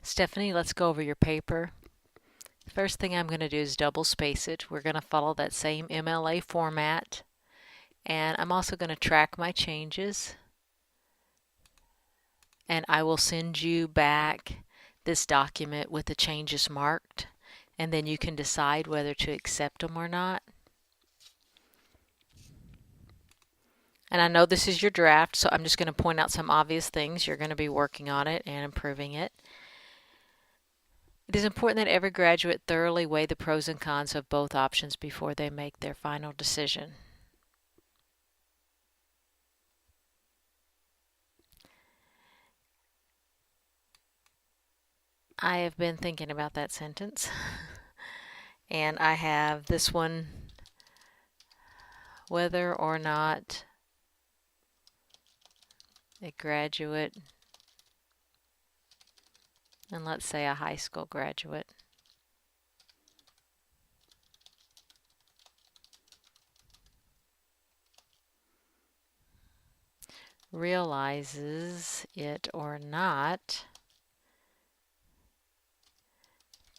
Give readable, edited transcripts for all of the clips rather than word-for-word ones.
Stephanie, let's go over your paper. First thing I'm going to do is double space it. We're going to follow that same MLA format. And I'm also going to track my changes. And I will send you back this document with the changes marked. And then you can decide whether to accept them or not. And I know this is your draft, so I'm just going to point out some obvious things. You're going to be working on it and improving it. It is important that every graduate thoroughly weigh the pros and cons of both options before they make their final decision. I have been thinking about that sentence, and I have this one, whether or not a graduate, and let's say a high school graduate, realizes it or not,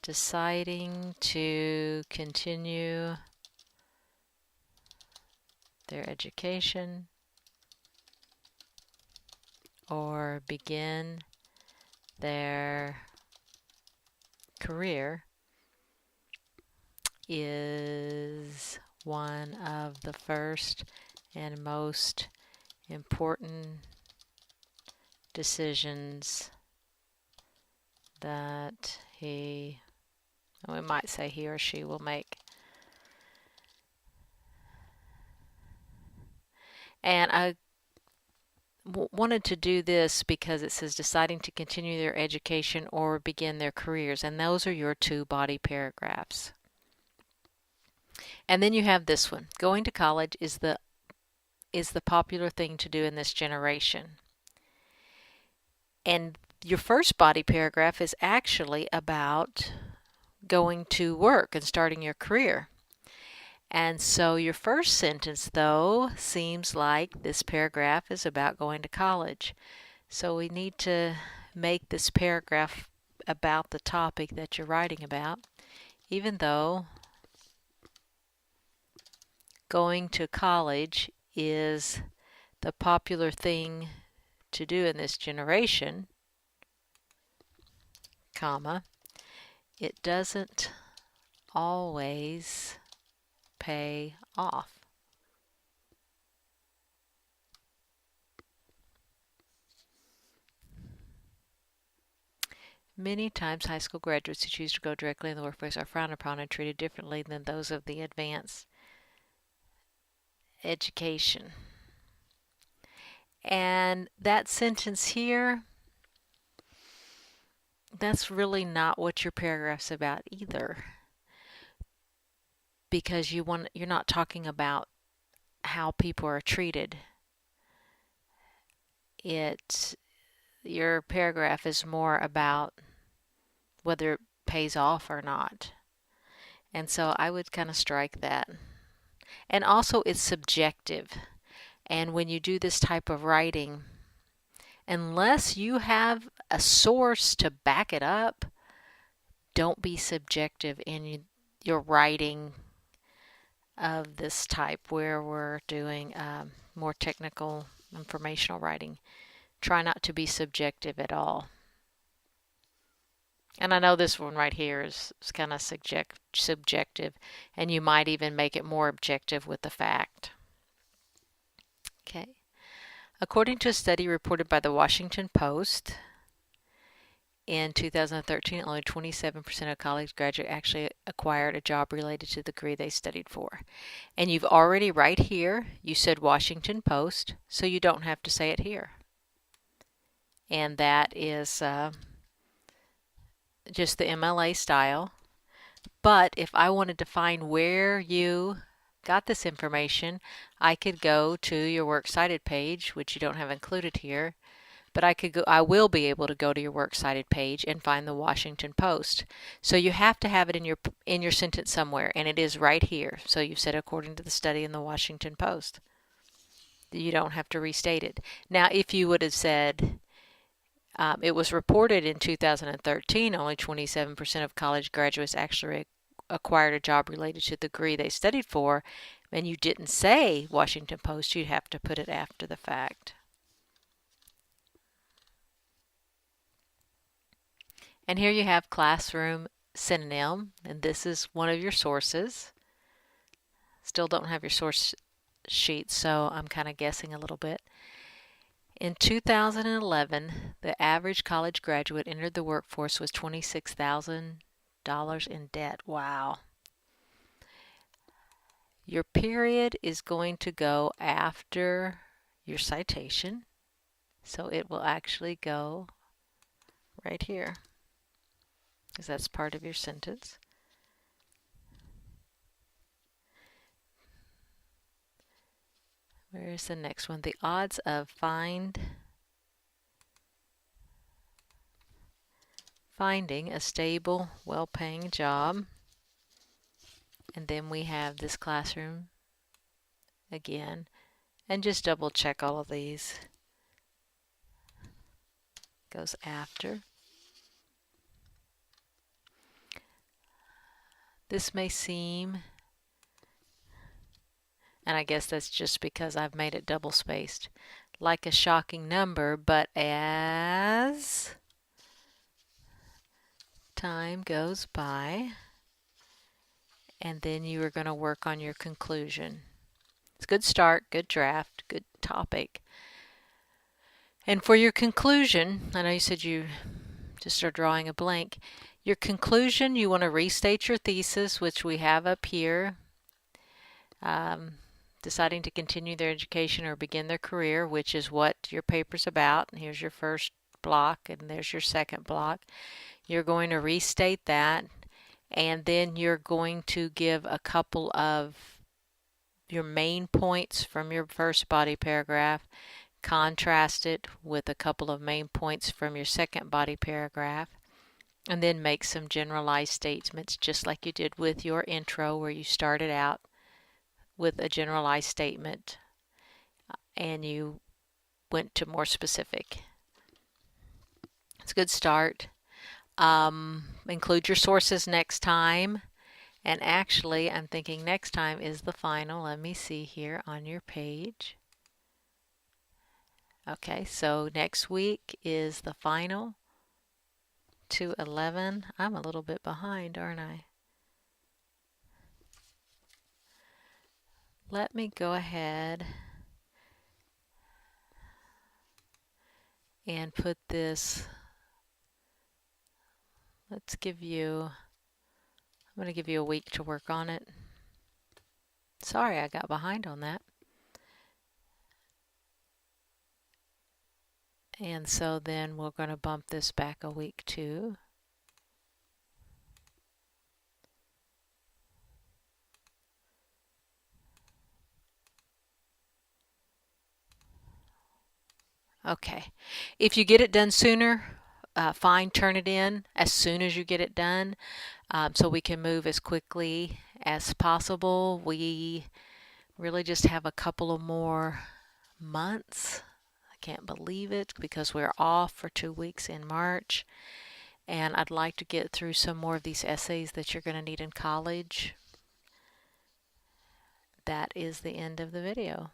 deciding to continue their education or begin their career is one of the first and most important decisions that we might say he or she will make. And I wanted to do this because it says deciding to continue their education or begin their careers, and those are your two body paragraphs. And then you have this one. Going to college is the popular thing to do in this generation. And your first body paragraph is actually about going to work and starting your career. And so your first sentence, though, seems like this paragraph is about going to college. So we need to make this paragraph about the topic that you're writing about, even though going to college is the popular thing to do in this generation, comma, it doesn't always pay off. Many times high school graduates who choose to go directly in the workplace are frowned upon and treated differently than those of the advanced education. And that sentence here, that's really not what your paragraph's about either, because you're not talking about how people are treated. Your paragraph is more about whether it pays off or not. And so I would kind of strike that. And also it's subjective. And when you do this type of writing, unless you have a source to back it up, don't be subjective in your writing of this type where we're doing more technical informational writing. Try not to be subjective at all. And I know this one right here is kind of subjective, and you might even make it more objective with the fact. Okay. According to a study reported by the Washington Post, in 2013, only 27% of college graduates actually acquired a job related to the degree they studied for. And you've already right here, you said Washington Post, so you don't have to say it here. And that is just the MLA style. But if I wanted to find where you got this information, I could go to your works cited page, which you don't have included here, but I will be able to go to your works cited page and find the Washington Post. So you have to have it in your sentence somewhere, and it is right here. So you said according to the study in the Washington Post. You don't have to restate it. Now, if you would have said It was reported in 2013 only 27% of college graduates actually acquired a job related to the degree they studied for, and you didn't say Washington Post, you'd have to put it after the fact. And here you have classroom synonym, and this is one of your sources. Still don't have your source sheet, so I'm kind of guessing a little bit. In 2011, the average college graduate entered the workforce with $26,000 in debt. Wow. Your period is going to go after your citation, so it will actually go right here, because that's part of your sentence. Where is the next one? The odds of finding a stable, well-paying job. And then we have this classroom again, and just double check all of these. Goes after. This may seem, and I guess that's just because I've made it double spaced, like a shocking number, but as time goes by, and then you are going to work on your conclusion. It's a good start, good draft, good topic. And for your conclusion, I know you said you just are drawing a blank. Your conclusion, you want to restate your thesis, which we have up here. Deciding to continue their education or begin their career, which is what your paper's about. And here's your first block, and there's your second block. You're going to restate that, and then you're going to give a couple of your main points from your first body paragraph, contrast it with a couple of main points from your second body paragraph, and then make some generalized statements, just like you did with your intro, where you started out with a generalized statement and you went to more specific. It's a good start. Include your sources next time. And actually, I'm thinking next time is the final. Let me see here on your page. Okay, so next week is the final. 211. I'm a little bit behind, aren't I? Let me go ahead and put this, I'm going to give you a week to work on it. Sorry, I got behind on that. And so then we're going to bump this back a week too. Okay, if you get it done sooner, fine, turn it in as soon as you get it done, so we can move as quickly as possible. We really just have a couple of more months. I can't believe it, because we're off for 2 weeks in March, and I'd like to get through some more of these essays that you're going to need in college. That is the end of the video.